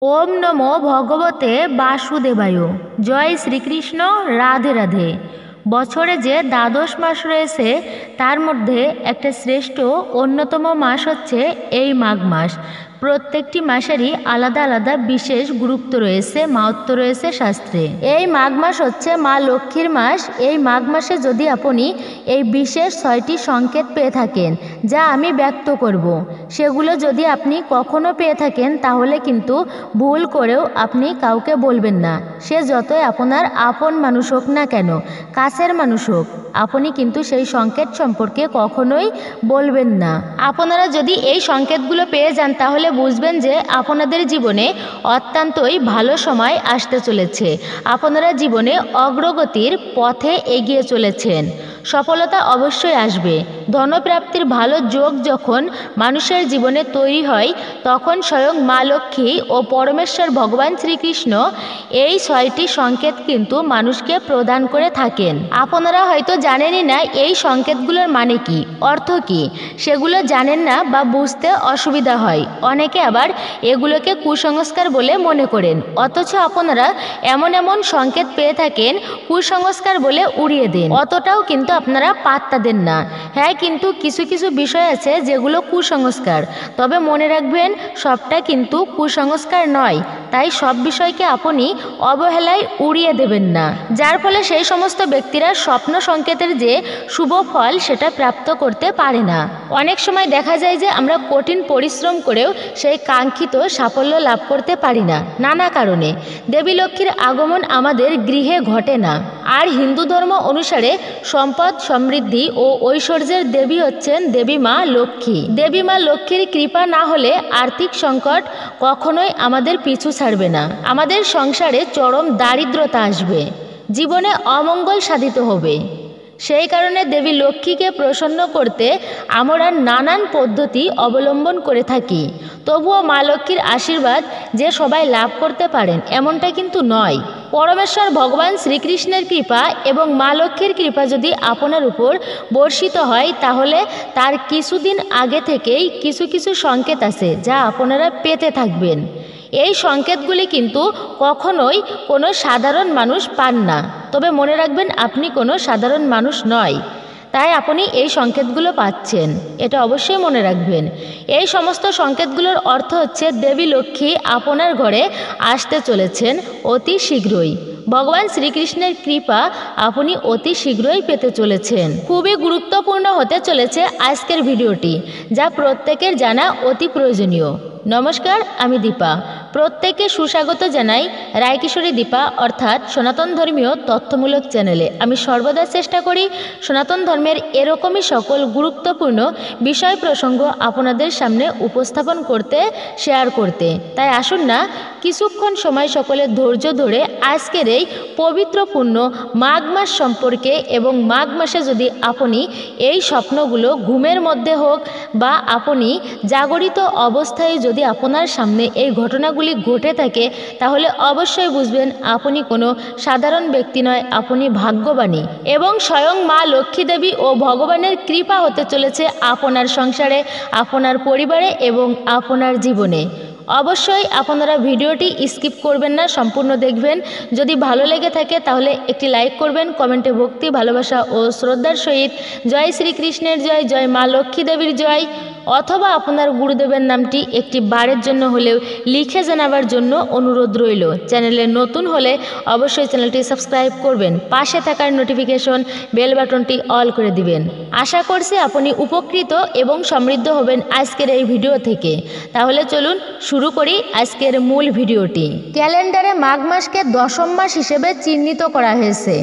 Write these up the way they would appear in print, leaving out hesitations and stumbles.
ওম নমো ভগবতে বাসুদেবায়। জয় শ্রীকৃষ্ণ। রাধে রাধে। বছরে যে দ্বাদশ মাস রয়েছে তার মধ্যে একটা শ্রেষ্ঠ অন্যতম মাস হচ্ছে এই মাঘ মাস। প্রত্যেকটি মাসেরই আলাদা আলাদা বিশেষ গুরুত্ব রয়েছে, মাহাত্ম্য রয়েছে শাস্ত্রে। এই মাঘ মাস হচ্ছে মা লক্ষ্মীর মাস। এই মাঘ মাসে যদি আপনি এই বিশেষ 6টি সংকেত পেয়ে থাকেন যা আমি ব্যক্ত করব, সেগুলো যদি আপনি কখনো পেয়ে থাকেন তাহলে কিন্তু ভুল করেও আপনি কাউকে বলবেন না। সে যতই আপনার আপন মানুষ হোক না কেন, কাছের মানুষ হোক, আপনি কিন্তু সেই সংকেত সম্পর্কে কখনোই বলবেন না। আপনারা যদি এই সংকেতগুলো পেয়ে যান তাহলে বুঝবেন যে আপনাদের জীবনে অত্যন্তই ভালো সময় আসতে চলেছে। আপনারা জীবনে অগ্রগতির পথে এগিয়ে চলেছেন। সফলতা অবশ্যই আসবে। ধনপ্রাপ্তির ভালো যোগ যখন মানুষের জীবনে তৈরি হয় তখন স্বয়ং মা লক্ষ্মী ও পরমেশ্বর ভগবান শ্রীকৃষ্ণ এই 6টি সংকেত কিন্তু মানুষকে প্রদান করে থাকেন। আপনারা হয়তো জানেনই না এই সংকেতগুলোর মানে কি, অর্থ কি, সেগুলো জানেন না বা বুঝতে অসুবিধা হয়। অনেকে আবার এগুলোকে কুসংস্কার বলে মনে করেন, অথচ আপনারা এমন এমন সংকেত পেয়ে থাকেন কুসংস্কার বলে উড়িয়ে দেন। অতটাও কিন্তু আপনারা পাত্তা দেন না। হ্যাঁ, কিন্তু কিছু কিছু বিষয় আছে যেগুলো কুসংস্কার, তবে মনে রাখবেন সবটা কিন্তু কুসংস্কার নয়। তাই সব বিষয়কে আপনি অবহেলায় উড়িয়ে দেবেন না, যার ফলে সেই সমস্ত ব্যক্তিরা স্বপ্ন সংকেতের যে শুভ ফল সেটা প্রাপ্ত করতে পারে না। অনেক সময় দেখা যায় যে আমরা কঠিন পরিশ্রম করেও সেই কাঙ্ক্ষিত সাফল্য লাভ করতে পারি না নানা কারণে। দেবী লক্ষ্মীর আগমন আমাদের গৃহে ঘটে না। আর হিন্দু ধর্ম অনুসারে সম্পদ, সমৃদ্ধি ও ঐশ্বর্যের দেবী হচ্ছেন দেবী মা লক্ষ্মী। দেবী মা লক্ষ্মীর কৃপা না হলে আর্থিক সংকট কখনোই আমাদের পিছু ছাড়বে না। আমাদের সংসারে চরম দারিদ্রতা আসবে, জীবনে অমঙ্গল সাধিত হবে। সেই কারণে দেবী লক্ষ্মীকে প্রসন্ন করতে আমরা নানান পদ্ধতি অবলম্বন করে থাকি। তবুও মা লক্ষ্মীর আশীর্বাদ যে সবাই লাভ করতে পারেন এমনটা কিন্তু নয়। পরমেশ্বর ভগবান শ্রীকৃষ্ণের কৃপা এবং মা লক্ষ্মীর কৃপা যদি আপনার উপর বর্ষিত হয় তাহলে তার কিছুদিন আগে থেকেই কিছু কিছু সংকেত আছে যা আপনারা পেতে থাকবেন। এই সংকেতগুলি কিন্তু কখনোই কোনো সাধারণ মানুষ পান না। তবে মনে রাখবেন আপনি কোনো সাধারণ মানুষ নয়, তাই আপনি এই সংকেতগুলো পাচ্ছেন, এটা অবশ্যই মনে রাখবেন। এই সমস্ত সংকেতগুলোর অর্থ হচ্ছে দেবী লক্ষ্মী আপনার ঘরে আসতে চলেছেন অতি শীঘ্রই। ভগবান শ্রীকৃষ্ণের কৃপা আপনি অতি শীঘ্রই পেতে চলেছেন। খুবই গুরুত্বপূর্ণ হতে চলেছে আজকের ভিডিওটি, যা প্রত্যেকের জানা অতি প্রয়োজনীয়। নমস্কার, আমি দীপা। প্রত্যেককে সুস্বাগত জানাই রায়কিশোরী দীপা অর্থাৎ সনাতন ধর্মীয় তথ্যমূলক চ্যানেলে। আমি সর্বদা চেষ্টা করি সনাতন ধর্মের এরকমই সকল গুরুত্বপূর্ণ বিষয় প্রসঙ্গ আপনাদের সামনে উপস্থাপন করতে, শেয়ার করতে। তাই আসুন না কিছুক্ষণ সময় সকলে ধৈর্য ধরে আজকের এই পবিত্রপূর্ণ মাঘ মাস সম্পর্কে এবং মাঘ মাসে যদি আপনি এই স্বপ্নগুলো ঘুমের মধ্যে হোক বা আপনি জাগরিত অবস্থায় যদি আপনার সামনে এই ঘটনাগুলি ঘটে থাকে তাহলে অবশ্যই বুঝবেন আপনি কোনো সাধারণ ব্যক্তি নয়, আপনি ভাগ্যবানী। এবং স্বয়ং মা লক্ষ্মী দেবী ও ভগবানের কৃপা হতে চলেছে আপনার সংসারে, আপনার পরিবারে এবং আপনার জীবনে। অবশ্যই আপনারা ভিডিওটি স্কিপ করবেন না, সম্পূর্ণ দেখবেন। যদি ভালো লেগে থাকে তাহলে একটি লাইক করবেন, কমেন্টে ভক্তি, ভালোবাসা ও শ্রদ্ধার সহিত জয় শ্রীকৃষ্ণের জয়, জয় মা লক্ষ্মী দেবীর জয়, অথবা আপনার গুরুদেবের নামটি একটি বারের জন্য হলেও লিখে জানাবার জন্য অনুরোধ রইল। চ্যানেলে নতুন হলে অবশ্যই চ্যানেলটি সাবস্ক্রাইব করবেন, পাশে থাকার নোটিফিকেশন বেল বাটনটি অল করে দিবেন। আশা করছি আপনি উপকৃত এবং সমৃদ্ধ হবেন আজকের এই ভিডিও থেকে। তাহলে চলুন শুরু করি আজকের মূল ভিডিওটি। ক্যালেন্ডারে মাঘ মাসকে দশম মাস হিসেবে চিহ্নিত করা হয়েছে।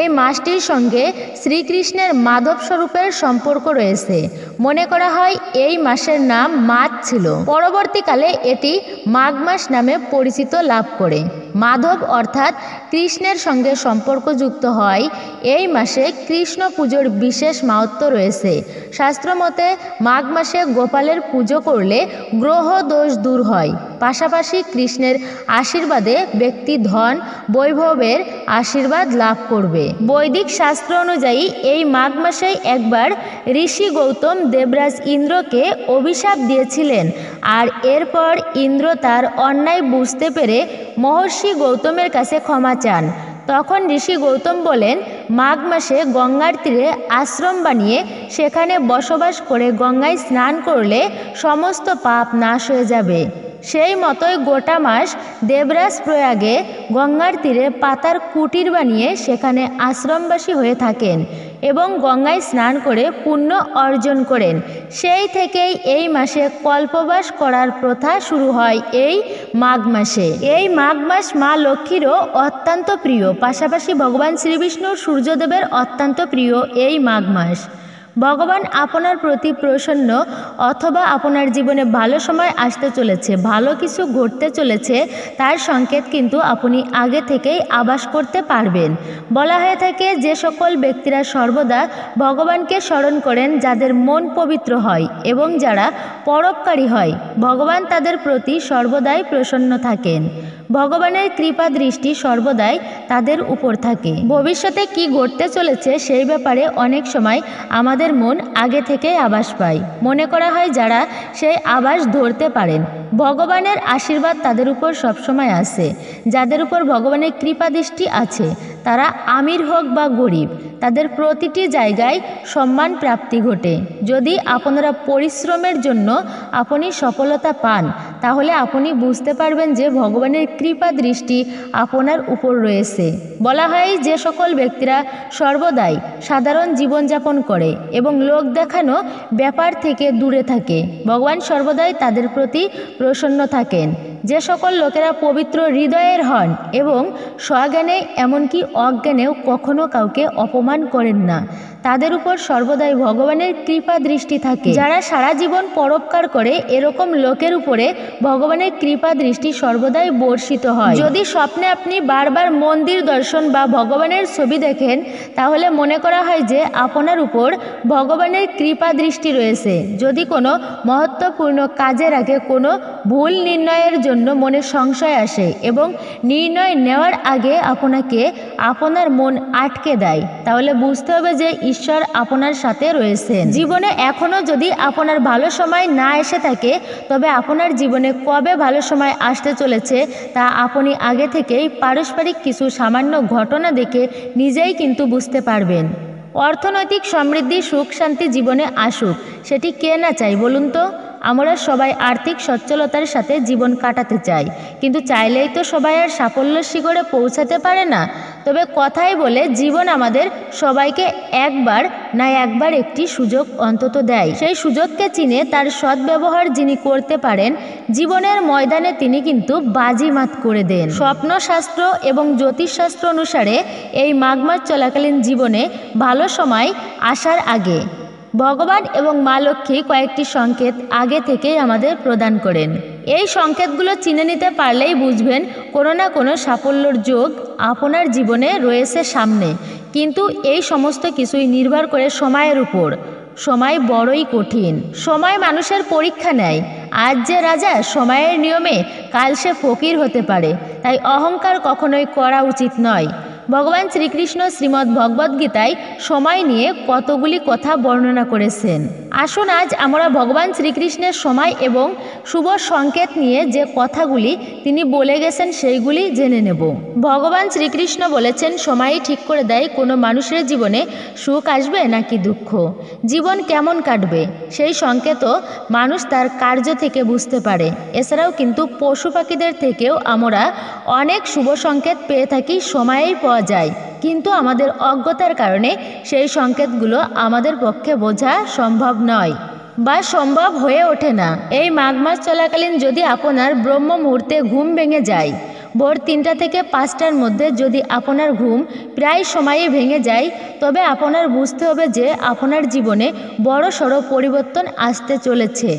এই মাসটির সঙ্গে শ্রীকৃষ্ণের মাধব স্বরূপের সম্পর্ক রয়েছে। মনে করা হয় এই মাসের নাম মাঘ ছিল, পরবর্তীকালে এটি মাঘ মাস নামে পরিচিত লাভ করে। মাধব অর্থাৎ কৃষ্ণের সঙ্গে সম্পর্কযুক্ত হয় এই মাসে কৃষ্ণ পুজোর বিশেষ মাহাত্ম্য রয়েছে। শাস্ত্রমতে মাঘ মাসে গোপালের পুজো করলে গ্রহ দোষ দূর হয়, পাশাপাশি কৃষ্ণের আশীর্বাদে ব্যক্তি ধন বৈভবের আশীর্বাদ লাভ করবে। বৈদিক শাস্ত্র অনুযায়ী এই মাঘ মাসেই একবার ঋষি গৌতম দেবরাজ ইন্দ্রকে অভিশাপ দিয়েছিলেন, আর এরপর ইন্দ্র তার অন্যায় বুঝতে পেরে মহর্ষি গৌতমের কাছে ক্ষমা চান। তখন ঋষি গৌতম বলেন, মাঘ মাসে গঙ্গার তীরে আশ্রম বানিয়ে সেখানে বসবাস করে গঙ্গায় স্নান করলে সমস্ত পাপ নাশ হয়ে যাবে। সেই মতোই গোটা মাস দেবরাজ প্রয়াগে গঙ্গার তীরে পাতার কুটির বানিয়ে সেখানে আশ্রমবাসী হয়ে থাকেন এবং গঙ্গায় স্নান করে পুণ্য অর্জন করেন। সেই থেকেই এই মাসে কল্পবাস করার প্রথা শুরু হয় এই মাঘ মাসে। এই মাঘ মাস মা লক্ষ্মীরও অত্যন্ত প্রিয়, পাশাপাশি ভগবান শ্রীবিষ্ণু সূর্যদেবের অত্যন্ত প্রিয় এই মাঘ মাস। ভগবান আপনার প্রতি প্রসন্ন অথবা আপনার জীবনে ভালো সময় আসতে চলেছে, ভালো কিছু ঘটতে চলেছে, তার সংকেত কিন্তু আপনি আগে থেকেই আভাস করতে পারবেন। বলা হয়ে থাকে যে সকল ব্যক্তিরা সর্বদা ভগবানকে স্মরণ করেন, যাদের মন পবিত্র হয় এবং যারা পরোপকারী হয়, ভগবান তাদের প্রতি সর্বদাই প্রসন্ন থাকেন। ভগবানের কৃপা দৃষ্টি সর্বদাই তাদের উপর থাকে। ভবিষ্যতে কি ঘটতে চলেছে সেই ব্যাপারে অনেক সময় আমাদের মন আগে থেকেই আভাস পায়। মনে করা হয় যারা সেই আভাস ধরতে পারেন, ভগবানের আশীর্বাদ তাদের উপর সবসময় আছে। যাদের উপর ভগবানের কৃপা দৃষ্টি আছে তারা আমির হোক বা গরিব, তাদের প্রতিটি জায়গায় সম্মান প্রাপ্তি ঘটে। যদি আপনারা পরিশ্রমের জন্য আপনি সফলতা পান, তাহলে আপনি বুঝতে পারবেন যে ভগবানের কৃপা দৃষ্টি আপনার উপর রয়েছে। বলা হয় যে সকল ব্যক্তিরা সর্বদাই সাধারণ জীবনযাপন করে এবং লোক দেখানো ব্যাপার থেকে দূরে থাকে, ভগবান সর্বদাই তাদের প্রতি প্রসন্ন থাকেন। যে সকল লোকেরা পবিত্র হৃদয়ের হন এবং স্বজ্ঞানে এমনকি অজ্ঞানেও কখনো কাউকে অপমান করেন না, তাদের উপর সর্বদাই ভগবানের কৃপা দৃষ্টি থাকে। যারা সারা জীবন পরোপকার করে, এরকম লোকের উপরে ভগবানের কৃপা দৃষ্টি সর্বদাই বর্ষিত হয়। যদি স্বপ্নে আপনি বারবার মন্দির দর্শন বা ভগবানের ছবি দেখেন, তাহলে মনে করা হয় যে আপনার উপর ভগবানের কৃপা দৃষ্টি রয়েছে। যদি কোনো মহত্বপূর্ণ কাজের আগে কোনো ভুল নির্ণয়ের জন্য মনে সংশয় আসে এবং নির্ণয় নেওয়ার আগে আপনাকে আপনার মন আটকে দেয়, তাহলে বুঝতে হবে যে ঈশ্বর আপনার সাথে রয়েছেন। জীবনে এখনও যদি আপনার ভালো সময় না এসে থাকে, তবে আপনার জীবনে কবে ভালো সময় আসতে চলেছে তা আপনি আগে থেকেই পারস্পরিক কিছু সামান্য ঘটনা দেখে নিজেই কিন্তু বুঝতে পারবেন। অর্থনৈতিক সমৃদ্ধি, সুখ শান্তি জীবনে আসুক, সেটি কে না চাই বলুন তো? আমরা সবাই আর্থিক সচ্ছলতার সাথে জীবন কাটাতে চাই, কিন্তু চাইলেই তো সবাই আর সাফল্যের শিখরে পৌঁছাতে পারে না। তবে কথাই বলে জীবন আমাদের সবাইকে একবার না একবার একটি সুযোগ অন্তত দেয়। সেই সুযোগকে চিনে তার সদ্ব্যবহার যিনি করতে পারেন, জীবনের ময়দানে তিনি কিন্তু বাজিমাত করে দেন। স্বপ্নশাস্ত্র এবং জ্যোতিষশাস্ত্র অনুসারে এই মাঘ মাস চলাকালীন জীবনে ভালো সময় আসার আগে ভগবান এবং মা লক্ষ্মী কয়েকটি সংকেত আগে থেকেই আমাদের প্রদান করেন। এই সংকেতগুলো চিনে নিতে পারলেই বুঝবেন কোনো না কোনো সাফল্যর যোগ আপনার জীবনে রয়েছে সামনে। কিন্তু এই সমস্ত কিছুই নির্ভর করে সময়ের উপর। সময় বড়ই কঠিন। সময় মানুষের পরীক্ষা নেয়। আজ যে রাজা, সময়ের নিয়মে কাল সে ফকির হতে পারে। তাই অহংকার কখনোই করা উচিত নয়। ভগবান শ্রীকৃষ্ণ শ্রীমদ্ ভগবদ্গীতায় সময় নিয়ে কতগুলি কথা বর্ণনা করেছেন। আসুন আজ আমরা ভগবান শ্রীকৃষ্ণের সময় এবং শুভ সংকেত নিয়ে যে কথাগুলি তিনি বলে গেছেন সেইগুলি জেনে নেব। ভগবান শ্রীকৃষ্ণ বলেছেন, সময়ই ঠিক করে দেয় কোনো মানুষের জীবনে সুখ আসবে নাকি দুঃখ, জীবন কেমন কাটবে। সেই সংকেতও মানুষ তার কার্য থেকে বুঝতে পারে। এছাড়াও কিন্তু পশু পাখিদের থেকেও আমরা অনেক শুভ সংকেত পেয়ে থাকি, সময়েই পাওয়া যায়। কিন্তু আমাদের অজ্ঞতার কারণে সেই সংকেতগুলো আমাদের পক্ষে বোঝা সম্ভব নয় বা সম্ভব হয়ে ওঠে না। এই মাঘ মাস চলাকালীন যদি আপনার ব্রহ্ম মুহূর্তে ঘুম ভেঙে যায়, ভোর 3টা থেকে 5টার মধ্যে যদি আপনার ঘুম প্রায় সময়ে ভেঙে যায়, তবে আপনার বুঝতে হবে যে আপনার জীবনে বড়সড় পরিবর্তন আসতে চলেছে।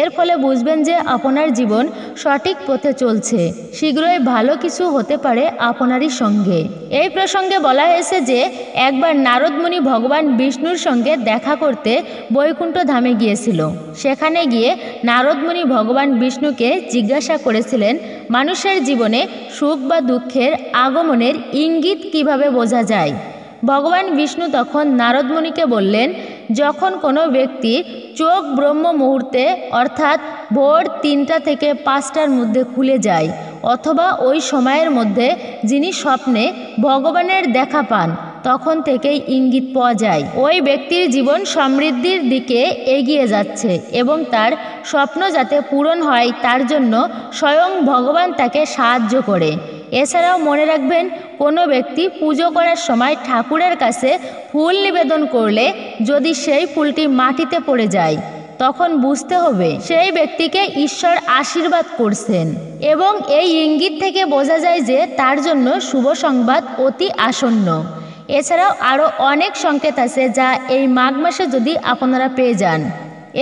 এর ফলে বুঝবেন যে আপনার জীবন সঠিক পথে চলছে। শীঘ্রই ভালো কিছু হতে পারে আপনারই সঙ্গে। এই প্রসঙ্গে বলা হয়েছে যে একবার নারদ মুনি ভগবান বিষ্ণুর সঙ্গে দেখা করতে বৈকুণ্ঠ ধামে গিয়েছিল। সেখানে গিয়ে নারদ মুনি ভগবান বিষ্ণুকে জিজ্ঞাসা করেছিলেন, মানুষের জীবনে সুখ বা দুঃখের আগমনের ইঙ্গিত কিভাবে বোঝা যায়। ভগবান বিষ্ণু তখন নারদ মুনিকে বললেন, যখন কোনো ব্যক্তির চোখ ব্রহ্ম মুহূর্তে অর্থাৎ ভোর 3টা থেকে 5টার মধ্যে খুলে যায়, অথবা ওই সময়ের মধ্যে যিনি স্বপ্নে ভগবানের দেখা পান তখন থেকেই ইঙ্গিত পাওয়া যায় ওই ব্যক্তির জীবন সমৃদ্ধির দিকে এগিয়ে যাচ্ছে এবং তার স্বপ্ন যাতে পূরণ হয় তার জন্য স্বয়ং ভগবান তাকে সাহায্য করে। এছাড়াও মনে রাখবেন, কোনো ব্যক্তি পুজো করার সময় ঠাকুরের কাছে ফুল নিবেদন করলে যদি সেই ফুলটি মাটিতে পড়ে যায় তখন বুঝতে হবে সেই ব্যক্তিকে ঈশ্বর আশীর্বাদ করছেন এবং এই ইঙ্গিত থেকে বোঝা যায় যে তার জন্য শুভ সংবাদ অতি আসন্ন। এছাড়াও আরও অনেক সংকেত আছে যা এই মাঘ মাসে যদি আপনারা পেয়ে যান।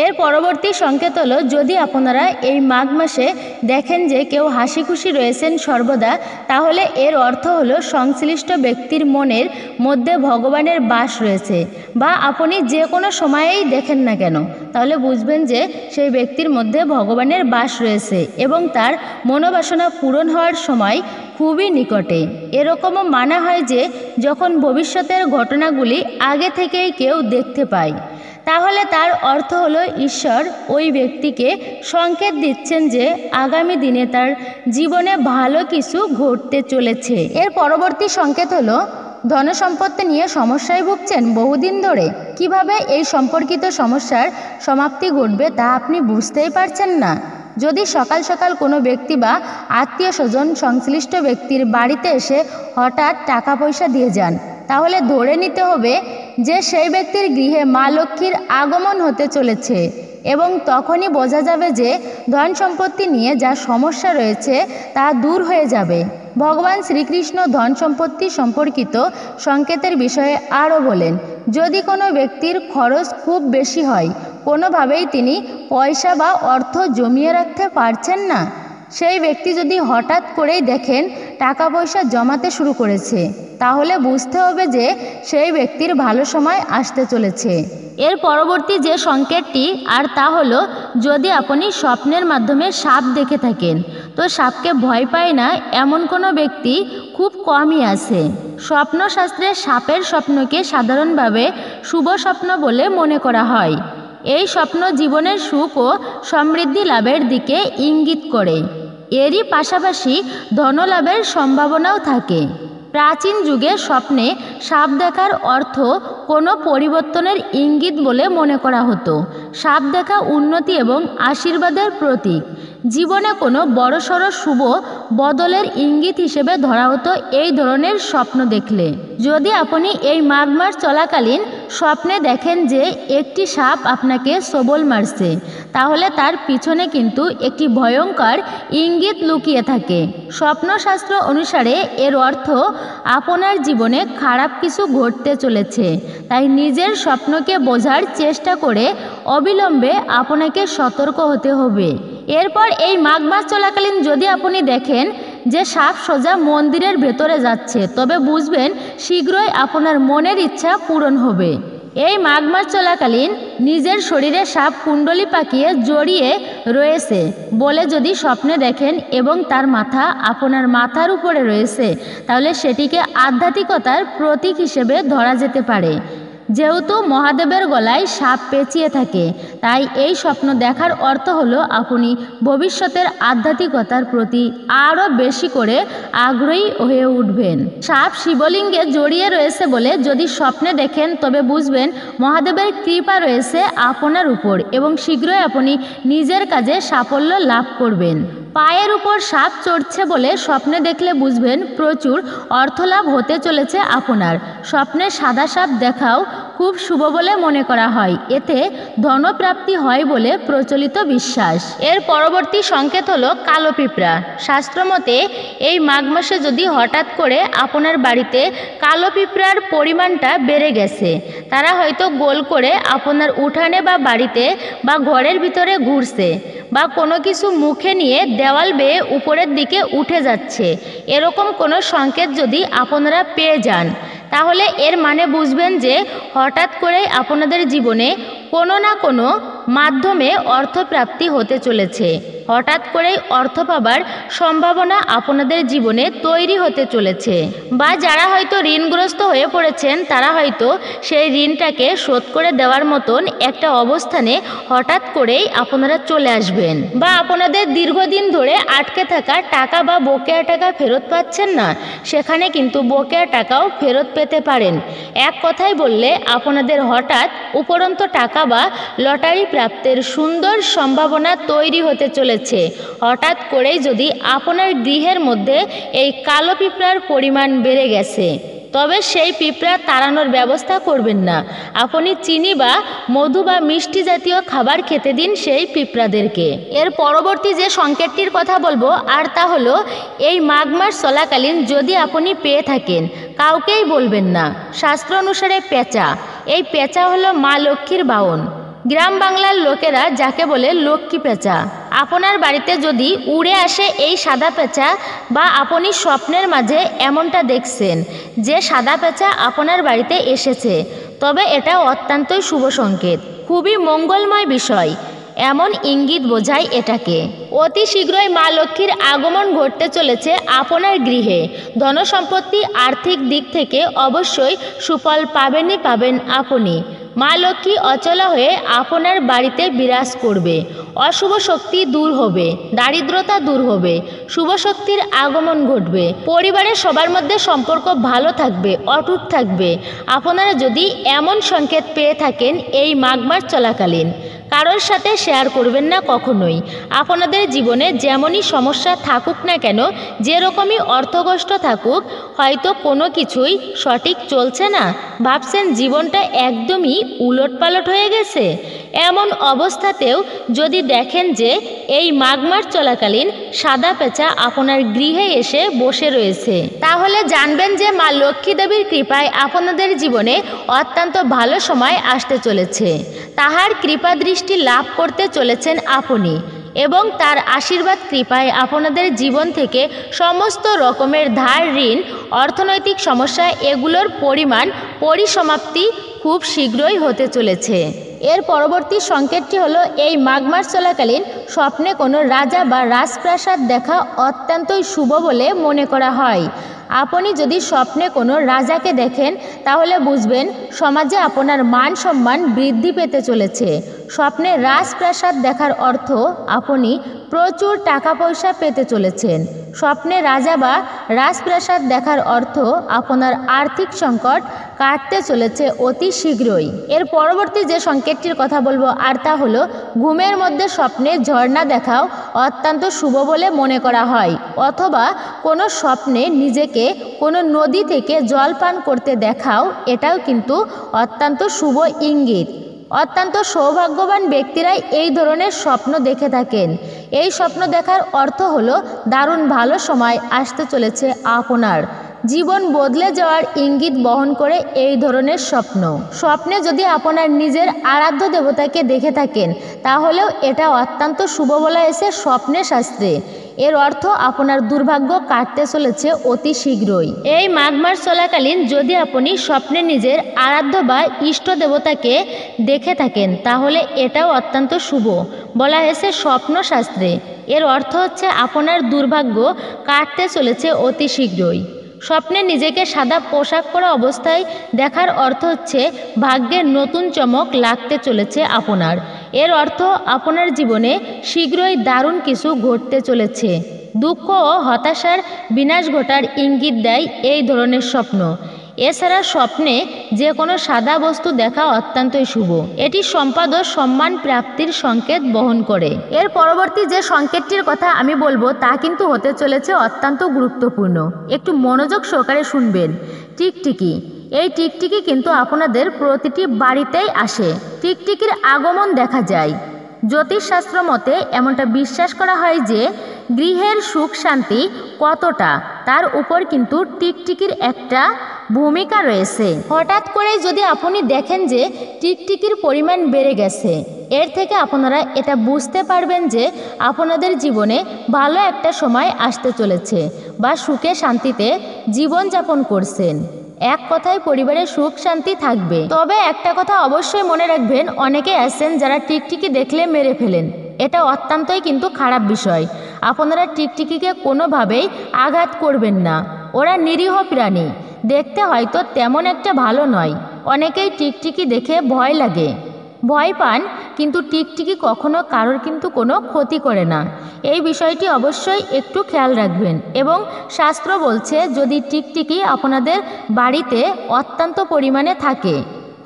এর পরবর্তী সংকেত হলো, যদি আপনারা এই মাঘ মাসে দেখেন যে কেউ হাসি খুশি রয়েছেন সর্বদা, তাহলে এর অর্থ হলো সংশ্লিষ্ট ব্যক্তির মনের মধ্যে ভগবানের বাস রয়েছে। বা আপনি যে কোনো সময়েই দেখেন না কেন, তাহলে বুঝবেন যে সেই ব্যক্তির মধ্যে ভগবানের বাস রয়েছে এবং তার মনোবাসনা পূরণ হওয়ার সময় খুবই নিকটে। এরকমও মানা হয় যে যখন ভবিষ্যতের ঘটনাগুলি আগে থেকেই কেউ দেখতে পায়, তাহলে তার অর্থ হলো ঈশ্বর ওই ব্যক্তিকে সংকেত দিচ্ছেন যে আগামী দিনে তার জীবনে ভালো কিছু ঘটতে চলেছে। এর পরবর্তী সংকেত হলো, ধনসম্পত্তি নিয়ে সমস্যায় ভুগছেন বহুদিন ধরে, কিভাবে এই সম্পর্কিত সমস্যার সমাপ্তি ঘটবে তা আপনি বুঝতেই পারছেন না। যদি সকাল সকাল কোনো ব্যক্তি বা আত্মীয় স্বজন সংশ্লিষ্ট ব্যক্তির বাড়িতে এসে হঠাৎ টাকা পয়সা দিয়ে যান, তাহলে ধরে নিতে হবে যে সেই ব্যক্তির গৃহে মা লক্ষ্মীর আগমন হতে চলেছে এবং তখনই বোঝা যাবে যে ধন সম্পত্তি নিয়ে যা সমস্যা রয়েছে তা দূর হয়ে যাবে। ভগবান শ্রীকৃষ্ণ ধন সম্পত্তি সম্পর্কিত সংকেতের বিষয়ে আরও বলেন, যদি কোনো ব্যক্তির খরচ খুব বেশি হয়, কোনোভাবেই তিনি পয়সা বা অর্থ জমিয়ে রাখতে পারছেন না, সেই ব্যক্তি যদি হঠাৎ করেই দেখেন টাকা পয়সা জমাতে শুরু করেছে, তাহলে বুঝতে হবে যে সেই ব্যক্তির ভালো সময় আসতে চলেছে। এর পরবর্তী যে সংকেতটি আর তা হলো, যদি আপনি স্বপ্নের মাধ্যমে সাপ দেখে থাকেন, তো সাপকে ভয় পায় না এমন কোনো ব্যক্তি খুব কমই আছে। স্বপ্নশাস্ত্রে সাপের স্বপ্নকে সাধারণভাবে শুভ স্বপ্ন বলে মনে করা হয়। এই স্বপ্ন জীবনের সুখ ও সমৃদ্ধি লাভের দিকে ইঙ্গিত করে। এরই পাশাপাশি ধনলাভের সম্ভাবনাও থাকে। প্রাচীন যুগে স্বপ্নে সাপ দেখার অর্থ কোনো পরিবর্তনের ইঙ্গিত বলে মনে করা হতো। সাপ দেখা উন্নতি এবং আশীর্বাদের প্রতীক। জীবনে কোনো বড়সড় শুভ বদলের ইঙ্গিত হিসেবে ধরা হতো এই ধরনের স্বপ্ন দেখলে। যদি আপনি এই মাঘ মাস চলাকালীন স্বপ্নে দেখেন যে একটি সাপ আপনাকে সবল মারছে, তাহলে তার পিছনে কিন্তু একটি ভয়ঙ্কর ইঙ্গিত লুকিয়ে থাকে। স্বপ্নশাস্ত্র অনুসারে এর অর্থ আপনার জীবনে খারাপ কিছু ঘটতে চলেছে। তাই নিজের স্বপ্নকে বোঝার চেষ্টা করে অবিলম্বে আপনাকে সতর্ক হতে হবে। এরপর এই মাঘ মাস চলাকালীন যদি আপনি দেখেন যে সাপ সোজা মন্দিরের ভেতরে যাচ্ছে, তবে বুঝবেন শীঘ্রই আপনার মনের ইচ্ছা পূরণ হবে। এই মাঘ মাস চলাকালীন নিজের শরীরে সাপ কুণ্ডলী পাকিয়ে জড়িয়ে রয়েছে বলে যদি স্বপ্নে দেখেন এবং তার মাথা আপনার মাথার উপরে রয়েছে, তাহলে সেটিকে আধ্যাত্মিকতার প্রতীক হিসেবে ধরা যেতে পারে। যেহেতু মহাদেবের গলায় সাপ পেঁচিয়ে থাকে, তাই এই স্বপ্ন দেখার অর্থ হলো আপনি ভবিষ্যতের আধ্যাত্মিকতার প্রতি আরও বেশি করে আগ্রহী হয়ে উঠবেন। সাপ শিবলিঙ্গে জড়িয়ে রয়েছে বলে যদি স্বপ্নে দেখেন, তবে বুঝবেন মহাদেবের কৃপা রয়েছে আপনার উপর এবং শীঘ্রই আপনি নিজের কাজে সাফল্য লাভ করবেন। পায়ের উপর সাপ চড়ছে বলে স্বপ্নে দেখলে বুঝবেন প্রচুর অর্থলাভ হতে চলেছে আপনার। স্বপ্নে সাদা সাপ দেখাও খুব শুভ বলে মনে করা হয়, এতে ধনপ্রাপ্তি হয় বলে প্রচলিত বিশ্বাস। এর পরবর্তী সংকেত হলো কালো পিঁপড়া। শাস্ত্রমতে এই মাঘ মাসে যদি হঠাৎ করে আপনার বাড়িতে কালো পিঁপড়ার পরিমাণটা বেড়ে গেছে, তারা হয়তো গোল করে আপনার উঠানে বা বাড়িতে বা ঘরের ভিতরে ঘুরছে বা কোনো কিছু মুখে নিয়ে দেওয়াল বেয়ে উপরের দিকে উঠে যাচ্ছে, এরকম কোনো সংকেত যদি আপনারা পেয়ে যান, তাহলে এর মানে বুঝবেন যে হঠাৎ করে আপনাদের জীবনে কোনো না কোনো মাধ্যমে অর্থপ্রাপ্তি হতে চলেছে। হঠাৎ করেই অর্থ পাবার সম্ভাবনা আপনাদের জীবনে তৈরি হতে চলেছে। বা যারা হয়তো ঋণগ্রস্ত হয়ে পড়েছেন তারা হয়তো সেই ঋণটাকে শোধ করে দেওয়ার মতন একটা অবস্থানে হঠাৎ করেই আপনারা চলে আসবেন। বা আপনাদের দীর্ঘদিন ধরে আটকে থাকা টাকা বা বকেয়া টাকা ফেরত পাচ্ছেন না, সেখানে কিন্তু বকেয়া টাকাও ফেরত পেতে পারেন। এক কথায় বললে আপনাদের হঠাৎ উপরন্ত টাকা বা লটারি প্রাপ্তের সুন্দর সম্ভাবনা তৈরি হতে চলেছে। হঠাৎ করেই যদি আপনার গৃহের মধ্যে এই কালো পিঁপড়ার পরিমাণ বেড়ে গেছে, তবে সেই পিঁপড়া তাড়ানোর ব্যবস্থা করবেন না। আপনি চিনি বা মধু বা মিষ্টি জাতীয় খাবার খেতে দিন সেই পিঁপড়াদেরকে। এর পরবর্তী যে সংকেতটির কথা বলবো আর তা হলো, এই মাঘ মাস চলাকালীন যদি আপনি পেয়ে থাকেন, কাউকেই বলবেন না। শাস্ত্র অনুসারে পেঁচা, এই পেঁচা হলো মা লক্ষ্মীর বাহন। গ্রাম বাংলার লোকেরা যাকে বলে লক্ষ্মী পেঁচা। আপনার বাড়িতে যদি উড়ে আসে এই সাদা পেঁচা, বা আপনি স্বপ্নের মাঝে এমনটা দেখছেন যে সাদা পেঁচা আপনার বাড়িতে এসেছে, তবে এটা অত্যন্তই শুভ সংকেত, খুবই মঙ্গলময় বিষয়, এমন ইঙ্গিত বোঝায় এটাকে। অতি শীঘ্রই মা লক্ষ্মীর আগমন ঘটতে চলেছে আপনার গৃহে। ধনসম্পত্তি আর্থিক দিক থেকে অবশ্যই সুফল পাবেনই পাবেন আপনি। মা লক্ষ্মী অচলা হয়ে আপনার বাড়িতে বিরাজ করবে। অশুভ শক্তি দূর হবে, দারিদ্রতা দূর হবে, শুভ শক্তির আগমন ঘটবে। পরিবারের সবার মধ্যে সম্পর্ক ভালো থাকবে, অটুট থাকবে। আপনারা যদি এমন সংকেত পেয়ে থাকেন এই মাঘ মাস চলাকালীন, কারোর সাথে শেয়ার করবেন না কখনোই। আপনাদের জীবনে যেমনই সমস্যা থাকুক না কেন, যেরকমই অর্থকষ্ট থাকুক, হয়তো কোনো কিছুই সঠিক চলছে না, ভাবছেন জীবনটা একদমই উলটপালট হয়ে গেছে, এমন অবস্থাতেও যদি দেখেন যে এই মাঘ মাস চলাকালীন সাদা পেঁচা আপনার গৃহে এসে বসে রয়েছে, তাহলে জানবেন যে মা লক্ষ্মী দেবীর কৃপায় আপনাদের জীবনে অত্যন্ত ভালো সময় আসতে চলেছে। তাহার কৃপা দৃষ্টি লাভ করতে চলেছেন আপনি, এবং তার আশীর্বাদ কৃপায় আপনাদের জীবন থেকে সমস্ত রকমের ধার, ঋণ, অর্থনৈতিক সমস্যা এগুলোর পরিসমাপ্তি খুব শীঘ্রই হতে চলেছে। এর পরবর্তী সংকেতটি হলো, এই মাঘ মাস চলাকালীন স্বপ্নে কোনো রাজা বা রাজপ্রাসাদ দেখা অত্যন্তই শুভ বলে মনে করা হয়। আপনি যদি স্বপ্নে কোনো রাজাকে দেখেন, তাহলে বুঝবেন সমাজে আপনার মান সম্মান বৃদ্ধি পেতে চলেছে। স্বপ্নে রাজপ্রাসাদ দেখার অর্থ আপনি প্রচুর টাকা পয়সা পেতে চলেছেন। স্বপ্নে রাজা বা রাজপ্রাসাদ দেখার অর্থ আপনার আর্থিক সংকট কাটতে চলেছে অতি শীঘ্রই। এর পরবর্তী যে সংকেতটির কথা বলবো আর তা হলো, ঘুমের মধ্যে স্বপ্নে ঝর্ণা দেখাও অত্যন্ত শুভ বলে মনে করা হয়, অথবা কোনো স্বপ্নে নিজেকে কোনো নদী থেকে জল পান করতে দেখাও, এটাও কিন্তু অত্যন্ত শুভ ইঙ্গিত। অত্যন্ত সৌভাগ্যবান ব্যক্তিরাই এই ধরনের স্বপ্ন দেখে থাকেন। এই স্বপ্ন দেখার অর্থ হলো দারুণ ভালো সময় আসতে চলেছে আপনার। জীবন বদলে যাওয়ার ইঙ্গিত বহন করে এই ধরনের স্বপ্ন। স্বপ্নে যদি আপনার নিজের আরাধ্য দেবতাকে দেখে থাকেন, তাহলেও এটা অত্যন্ত শুভ বলা হয়েছে স্বপ্নের শাস্ত্রে। এর অর্থ আপনার দুর্ভাগ্য কাটতে চলেছে অতি শীঘ্রই। এই মাঘ মাস চলাকালীন যদি আপনি স্বপ্নে নিজের আরাধ্য বা ইষ্ট দেবতাকে দেখে থাকেন, তাহলে এটাও অত্যন্ত শুভ বলা হয়েছে স্বপ্ন শাস্ত্রে। এর অর্থ হচ্ছে আপনার দুর্ভাগ্য কাটতে চলেছে অতি শীঘ্রই। স্বপ্নে নিজেকে সাদা পোশাক পরা অবস্থায় দেখার অর্থ হচ্ছে ভাগ্যের নতুন চমক লাগতে চলেছে আপনার। এর অর্থ আপনার জীবনে শীঘ্রই দারুণ কিছু ঘটতে চলেছে। দুঃখ ও হতাশার বিনাশ ঘটার ইঙ্গিত দেয় এই ধরনের স্বপ্ন। এছাড়া স্বপ্নে যে কোনো সাদা বস্তু দেখা অত্যন্তই শুভ। এটি সম্পদ ও সম্মান প্রাপ্তির সংকেত বহন করে। এর পরবর্তী যে সংকেতটির কথা আমি বলবো তা কিন্তু হতে চলেছে অত্যন্ত গুরুত্বপূর্ণ। একটু মনোযোগ সহকারে শুনবেন। টিকটিকি, এই টিকটিকি কিন্তু আপনাদের প্রতিটি বাড়িতেই আসে। টিকটিকির আগমন দেখা যায়। জ্যোতিষশাস্ত্র মতে এমনটা বিশ্বাস করা হয় যে গৃহের সুখ শান্তি কতটা, তার উপর কিন্তু টিকটিকির একটা ভূমিকা রয়েছে। হঠাৎ করে যদি আপনি দেখেন যে টিকটিকির পরিমাণ বেড়ে গেছে, এর থেকে আপনারা এটা বুঝতে পারবেন যে আপনাদের জীবনে ভালো একটা সময় আসতে চলেছে, বা সুখে শান্তিতে জীবনযাপন করছেন। এক কথায় পরিবারে সুখ শান্তি থাকবে। তবে একটা কথা অবশ্যই মনে রাখবেন, অনেকে আছেন যারা টিকটিকি দেখলে মেরে ফেলেন। এটা অত্যন্তই কিন্তু খারাপ বিষয়। আপনারা টিকটিকিকে কোনোভাবেই আঘাত করবেন না। ওরা নিরীহ প্রাণী, দেখতে হয়তো তেমন একটা ভালো নয়। অনেকেই টিকটিকি দেখে ভয় লাগে, ভয় পান, কিন্তু টিকটিকি কখনো কারোর কিন্তু কোনো ক্ষতি করে না। এই বিষয়টি অবশ্যই একটু খেয়াল রাখবেন। এবং শাস্ত্র বলছে যদি টিকটিকি আপনাদের বাড়িতে অত্যন্ত পরিমাণে থাকে,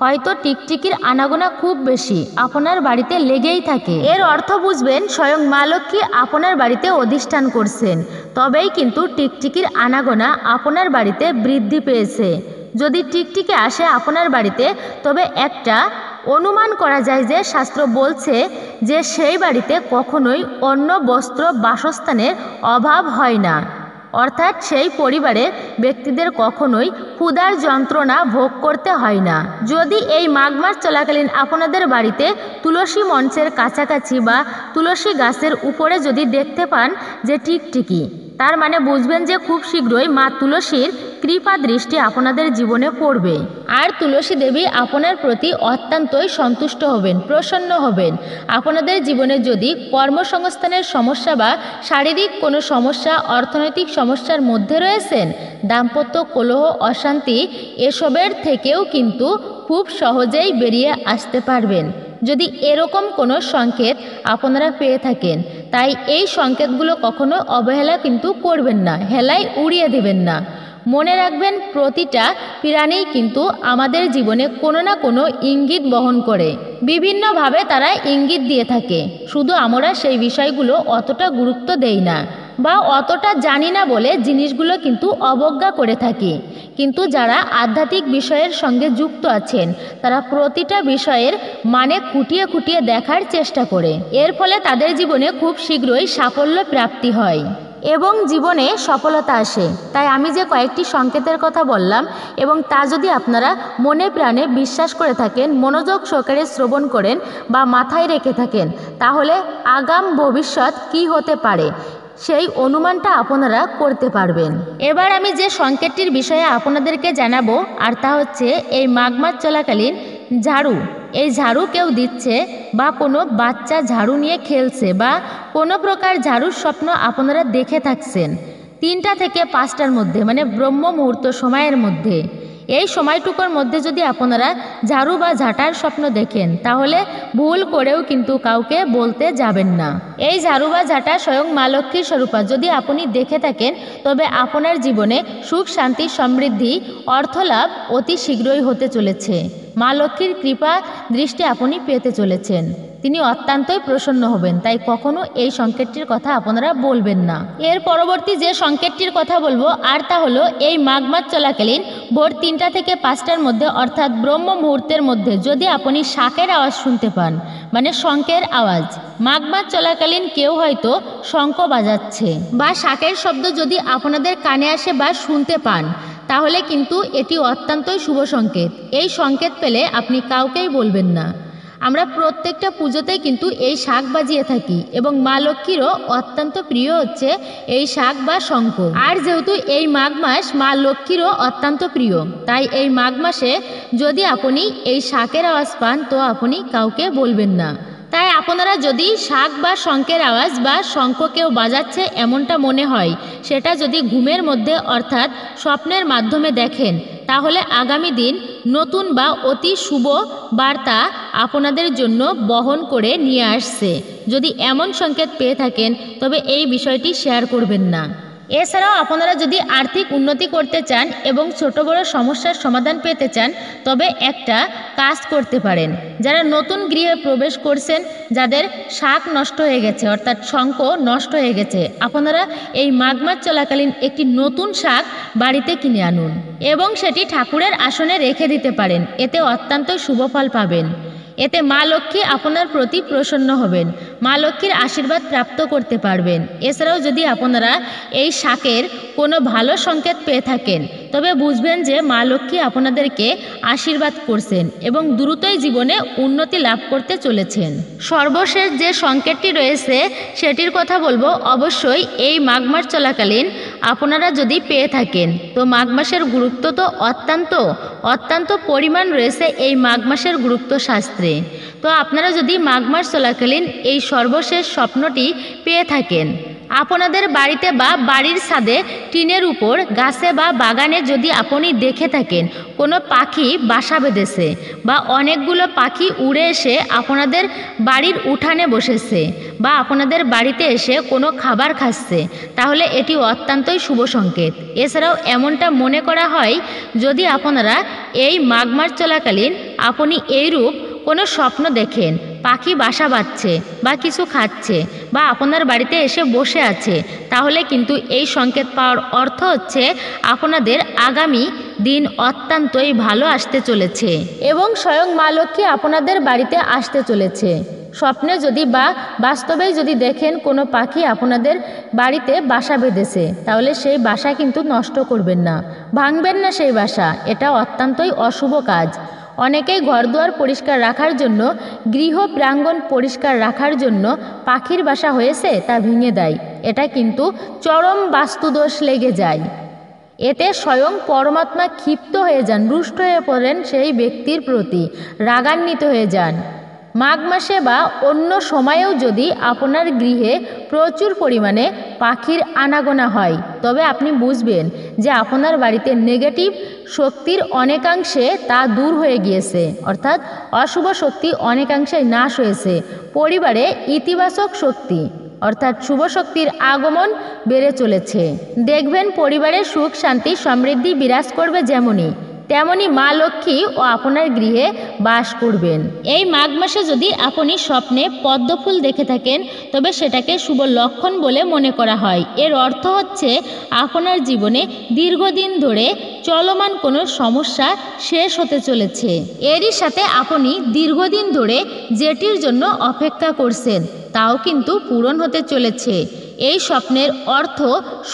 হয়তো টিকটিকির আনাগোনা খুব বেশি আপনার বাড়িতে লেগেই থাকে, এর অর্থ বুঝবেন স্বয়ং মা লক্ষ্মী আপনার বাড়িতে অধিষ্ঠান করছেন, তবেই কিন্তু টিকটিকির আনাগোনা আপনার বাড়িতে বৃদ্ধি পেয়েছে। যদি টিকটিকি আসে আপনার বাড়িতে, তবে একটা অনুমান করা যায় যে শাস্ত্র বলছে যে সেই বাড়িতে কখনোই অন্ন বস্ত্র বাসস্থানের অভাব হয় না, অর্থাৎ সেই পরিবারের ব্যক্তিদের কখনোই ক্ষুধার যন্ত্রণা ভোগ করতে হয় না। যদি এই মাঘ মাস চলাকালীন আপনাদের বাড়িতে তুলসী মঞ্চের কাছাকাছি বা তুলসী গাছের উপরে যদি দেখতে পান যে টিকটিকি, তার মানে বুঝবেন যে খুব শীঘ্রই মা তুলসীর কৃপা দৃষ্টি আপনাদের জীবনে পড়বে। আর তুলসী দেবী আপনার প্রতি অত্যন্তই সন্তুষ্ট হবেন, প্রসন্ন হবেন। আপনাদের জীবনে যদি কর্মসংস্থানের সমস্যা বা শারীরিক কোনো সমস্যা, অর্থনৈতিক সমস্যার মধ্যে রয়েছেন, দাম্পত্য কলহ, অশান্তি, এসবের থেকেও কিন্তু খুব সহজেই বেরিয়ে আসতে পারবেন যদি এরকম কোনো সংকেত আপনারা পেয়ে থাকেন। তাই এই সংকেতগুলো কখনো অবহেলা কিন্তু করবেন না, হেলায় উড়িয়ে দেবেন না। মনে রাখবেন প্রতিটা প্রাণী কিন্তু আমাদের জীবনে কোনো না কোনো ইঙ্গিত বহন করে, বিভিন্নভাবে তারা ইঙ্গিত দিয়ে থাকে, শুধু আমরা সেই বিষয়গুলো অতটা গুরুত্ব দেই না বা অতটা জানি না বলে জিনিসগুলো কিন্তু অবজ্ঞা করে থাকি। কিন্তু যারা আধ্যাত্মিক বিষয়ের সঙ্গে যুক্ত আছেন, তারা প্রতিটা বিষয়ের মানে খুঁটিয়ে খুঁটিয়ে দেখার চেষ্টা করে। এর ফলে তাদের জীবনে খুব শীঘ্রই সাফল্য প্রাপ্তি হয় এবং জীবনে সফলতা আসে। তাই আমি যে কয়েকটি সংকেতের কথা বললাম, এবং তা যদি আপনারা মনে প্রাণে বিশ্বাস করে থাকেন, মনোযোগ সহকারে শ্রবণ করেন বা মাথায় রেখে থাকেন, তাহলে আগাম ভবিষ্যৎ কি হতে পারে সেই অনুমানটা আপনারা করতে পারবেন। এবার আমি যে সংকেতটির বিষয়ে আপনাদেরকে জানাবো, আর তা হচ্ছে এই মাঘ মাস চলাকালীন ঝাড়ু, এই ঝাড়ু কেউ দিচ্ছে বা কোনো বাচ্চা ঝাড়ু নিয়ে খেলছে বা কোনো প্রকার ঝাড়ুর স্বপ্ন আপনারা দেখে থাকছেন 3টা থেকে 5টার মধ্যে, মানে ব্রহ্ম মুহূর্ত সময়ের মধ্যে। এই সময়টুকুর মধ্যে যদি আপনারা ঝাড়ু বা ঝাঁটার স্বপ্ন দেখেন, তাহলে ভুল করেও কিন্তু কাউকে বলতে যাবেন না। এই ঝাড়ু বা ঝাঁটা স্বয়ং মা লক্ষ্মীর স্বরূপা যদি আপনি দেখে থাকেন, তবে আপনার জীবনে সুখ, শান্তি, সমৃদ্ধি, অর্থলাভ অতি শীঘ্রই হতে চলেছে। মা লক্ষ্মীর কৃপা দৃষ্টি আপনি পেতে চলেছেন, তিনি অত্যন্তই প্রসন্ন হবেন। তাই কখনো এই সংকেতটির কথা আপনারা বলবেন না। এর পরবর্তী যে সংকেতটির কথা বলবো, আর তা হলো এই মাঘ মাস চলাকালীন ভোর 3টা থেকে 5টার মধ্যে, অর্থাৎ ব্রহ্ম মুহূর্তের মধ্যে যদি আপনি শাঁখের আওয়াজ শুনতে পান, মানে শঙ্খের আওয়াজ। মাঘ মাস চলাকালীন কেউ হয়তো শঙ্খ বাজাচ্ছে বা শাঁখের শব্দ যদি আপনাদের কানে আসে বা শুনতে পান, তাহলে কিন্তু এটি অত্যন্তই শুভ সংকেত। এই সংকেত পেলে আপনি কাউকেই বলবেন না। আমরা প্রত্যেকটা পুজোতেই কিন্তু এই শাঁখ বাজিয়ে থাকি এবং মা লক্ষ্মীরও অত্যন্ত প্রিয় হচ্ছে এই শাঁখ বা শঙ্খ। আর যেহেতু এই মাঘ মাস মা লক্ষ্মীরও অত্যন্ত প্রিয়, তাই এই মাঘ মাসে যদি আপনি এই শাঁখের আওয়াজ পান, তো আপনি কাউকে বলবেন না। তাই আপনারা যদি শাঁখ বা শঙ্খের আওয়াজ বা শঙ্খ কেউ বাজাচ্ছে এমনটা মনে হয়, সেটা যদি ঘুমের মধ্যে অর্থাৎ স্বপ্নের মাধ্যমে দেখেন, তাহলে আগামী দিন নতুন বা অতি শুভ বার্তা আপনাদের জন্য বহন করে নিয়ে আসছে। যদি এমন সংকেত পেয়ে থাকেন, তবে এই বিষয়টি শেয়ার করবেন না। এছাড়াও আপনারা যদি আর্থিক উন্নতি করতে চান এবং ছোট বড় সমস্যার সমাধান পেতে চান, তবে একটা কাজ করতে পারেন। যারা নতুন গৃহে প্রবেশ করছেন, যাদের শাঁখ নষ্ট হয়ে গেছে অর্থাৎ শঙ্খ নষ্ট হয়ে গেছে, আপনারা এই মাঘ মাস চলাকালীন একটি নতুন শাঁখ বাড়িতে কিনে আনুন এবং সেটি ঠাকুরের আসনে রেখে দিতে পারেন। এতে অত্যন্ত শুভ ফল পাবেন। এতে মা লক্ষ্মী আপনার প্রতি প্রসন্ন হবেন, মা লক্ষ্মীর আশীর্বাদ প্রাপ্ত করতে পারবেন। এছাড়াও যদি আপনারা এই শাঁখের কোনো ভালো সংকেত পেয়ে থাকেন, তবে বুঝবেন যে মা লক্ষ্মী আপনাদেরকে আশীর্বাদ করছেন এবং দ্রুতই জীবনে উন্নতি লাভ করতে চলেছেন। সর্বশেষ যে সংকেতটি রয়েছে সেটির কথা বলবো। অবশ্যই এই মাঘ মাস চলাকালীন আপনারা যদি পেয়ে থাকেন, তো মাঘ মাসের গুরুত্ব তো অত্যন্ত পরিমাণ রয়েছে এই মাঘ মাসের গুরুত্ব শাস্ত্রে। তো আপনারা যদি মাঘ মাস চলাকালীন এই সর্বশেষ স্বপ্নটি পেয়ে থাকেন, আপনাদের বাড়িতে বা বাড়ির ছাদে, টিনের উপর, গাছে বা বাগানে যদি আপনি দেখে থাকেন কোনো পাখি বাসা বেঁধেছে বা অনেকগুলো পাখি উড়ে এসে আপনাদের বাড়ির উঠানে বসেছে বা আপনাদের বাড়িতে এসে কোনো খাবার খাচ্ছে, তাহলে এটি অত্যন্তই শুভ সংকেত। এছাড়াও এমনটা মনে করা হয়, যদি আপনারা এই মাঘ মাস চলাকালীন আপনি এইরূপ কোনো স্বপ্ন দেখেন, পাখি বাসা বাঁধছে বা কিছু খাচ্ছে বা আপনার বাড়িতে এসে বসে আছে, তাহলে কিন্তু এই সংকেত পাওয়ার অর্থ হচ্ছে আপনাদের আগামী দিন অত্যন্তই ভালো আসতে চলেছে এবং স্বয়ং মা লক্ষ্মী আপনাদের বাড়িতে আসতে চলেছে। স্বপ্নে যদি বা বাস্তবেই যদি দেখেন কোনো পাখি আপনাদের বাড়িতে বাসা বেঁধেছে, তাহলে সেই বাসা কিন্তু নষ্ট করবেন না, ভাঙবেন না সেই বাসা, এটা অত্যন্তই অশুভ কাজ। অনেকেই ঘরদুয়ার পরিষ্কার রাখার জন্য, গৃহ প্রাঙ্গণ পরিষ্কার রাখার জন্য পাখির বাসা হয়েছে তা ভেঙে দেয়, এটা কিন্তু চরম বাস্তুদোষ লেগে যায়। এতে স্বয়ং পরমাত্মা ক্ষিপ্ত হয়ে যান, রুষ্ট হয়ে পড়েন সেই ব্যক্তির প্রতি, রাগান্বিত হয়ে যান। মাঘ মাসে বা অন্য সময়েও যদি আপনার গৃহে প্রচুর পরিমাণে পাখির আনাগোনা হয়, তবে আপনি বুঝবেন যে আপনার বাড়িতে নেগেটিভ শক্তির অনেকাংশে তা দূর হয়ে গিয়েছে, অর্থাৎ অশুভ শক্তি অনেকাংশে নাশ হয়েছে। পরিবারে ইতিবাচক শক্তি অর্থাৎ শুভ শক্তির আগমন বেড়ে চলেছে। দেখবেন পরিবারে সুখ, শান্তি, সমৃদ্ধি বিরাজ করবে, যেমনই তেমনি মা লক্ষ্মী ও আপনার গৃহে বাস করবেন। এই মাঘ মাসে যদি আপনি স্বপ্নে পদ্মফুল দেখে থাকেন, তবে সেটাকে শুভ লক্ষণ বলে মনে করা হয়। এর অর্থ হচ্ছে আপনার জীবনে দীর্ঘদিন ধরে চলমান কোনো সমস্যা শেষ হতে চলেছে। এরই সাথে আপনি দীর্ঘদিন ধরে যেটির জন্য অপেক্ষা করছেন তাও কিন্তু পূরণ হতে চলেছে। এই স্বপ্নের অর্থ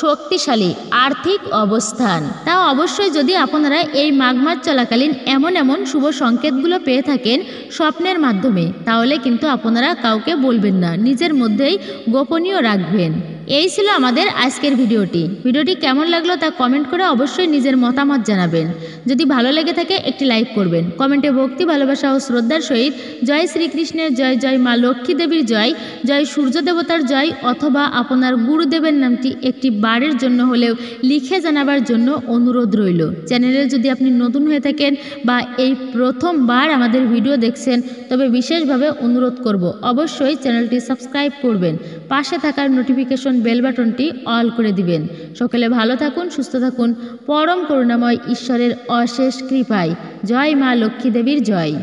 শক্তিশালী আর্থিক অবস্থান। তাও অবশ্যই যদি আপনারা এই মাঘ মাস চলাকালীন এমন এমন শুভ সংকেতগুলো পেয়ে থাকেন স্বপ্নের মাধ্যমে, তাহলে কিন্তু আপনারা কাউকে বলবেন না, নিজের মধ্যেই গোপনীয় রাখবেন। এই ছিল আমাদের আজকের ভিডিওটি কেমন লাগলো তা কমেন্ট করে অবশ্যই নিজের মতামত জানাবেন। যদি ভালো লেগে থাকে একটি লাইক করবেন। কমেন্টে ভক্তি, ভালোবাসা ও শ্রদ্ধার সহিত জয় শ্রীকৃষ্ণের জয়, জয় মা লক্ষ্মী দেবীর জয়, জয় সূর্য দেবতার জয় অথবা আপনার গুরুদেবের নামটি একটি বারের জন্য হলেও লিখে জানাবার জন্য অনুরোধ রইল। চ্যানেলে যদি আপনি নতুন হয়ে থাকেন বা এই প্রথমবার আমাদের ভিডিও দেখছেন, তবে বিশেষভাবে অনুরোধ করব অবশ্যই চ্যানেলটি সাবস্ক্রাইব করবেন, পাশে থাকার নোটিফিকেশন বেল বাটনটি অল করে দিবেন। সকলে ভালো থাকুন, সুস্থ থাকুন, পরম করুণাময় ঈশ্বরের অশেষ কৃপায়। জয় মা লক্ষ্মী দেবীর জয়।